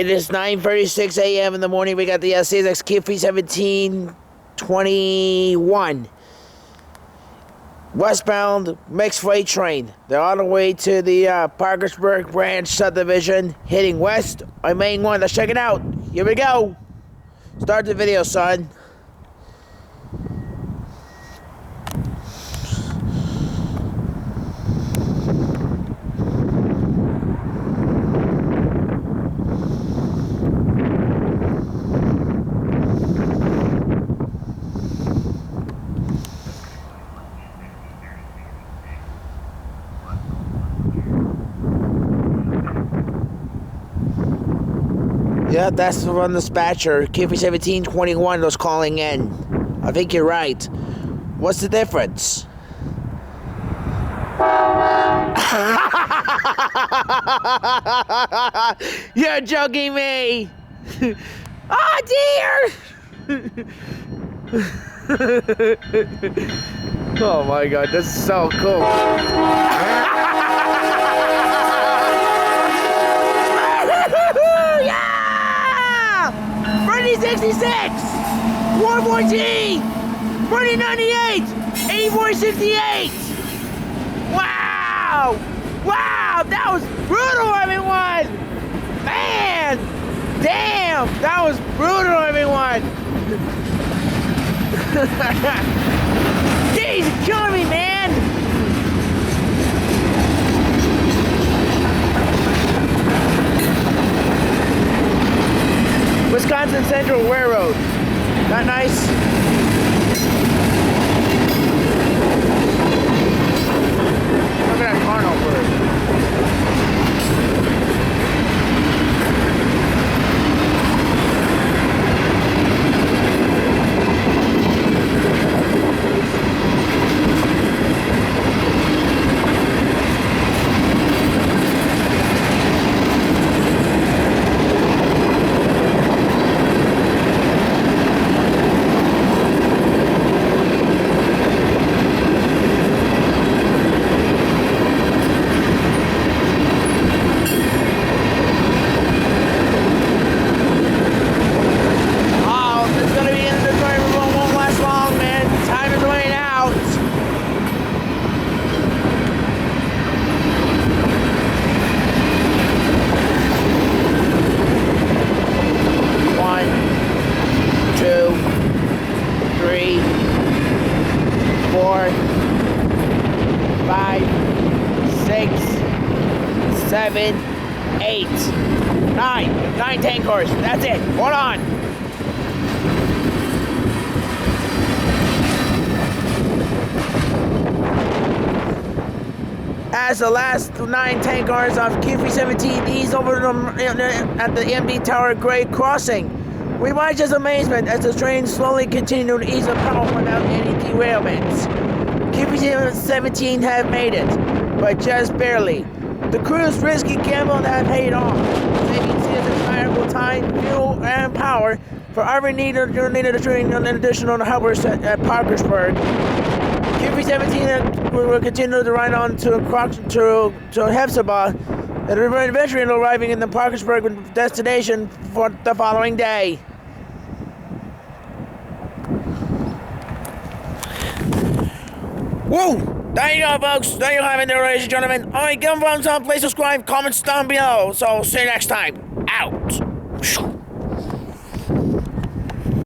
It is 9:36 a.m. in the morning. We got the CSX q317-21 westbound mixed freight train. They're on the way to the Parkersburg branch subdivision, heading west on Main 1. Let's check it out. Here we go. Start the video, son. Yeah, that's from the dispatcher. q317-21 was calling in. I think you're right. What's the difference? You're joking me! Oh dear! Oh my god, this is so cool. 66, 414, 4098, 8468. Wow! Wow! That was brutal, everyone! Man! Damn! That was brutal, everyone! Jeez, you're killing me, man! Wisconsin Central Railroad. Not nice? Look at that Carnal bird. Seven, 8, 9 tank cars. That's it. Hold on. As the last 9 tank cars of q317 ease over at the MD Tower grade crossing, we watch as amazement as the train slowly continued to ease apart without any derailments. q317 have made it, but just barely. The crew's risky gamble have paid off, saving CSX valuable time, fuel, and power for every needed to train an additional helpers at Parkersburg. q317 will continue to ride on to Hephzibah, and eventually arriving in the Parkersburg destination for the following day. Woo! There you go, folks. There you have it, ladies and gentlemen. All right, give them a thumbs up, please subscribe, comments down below. So, see you next time. Out.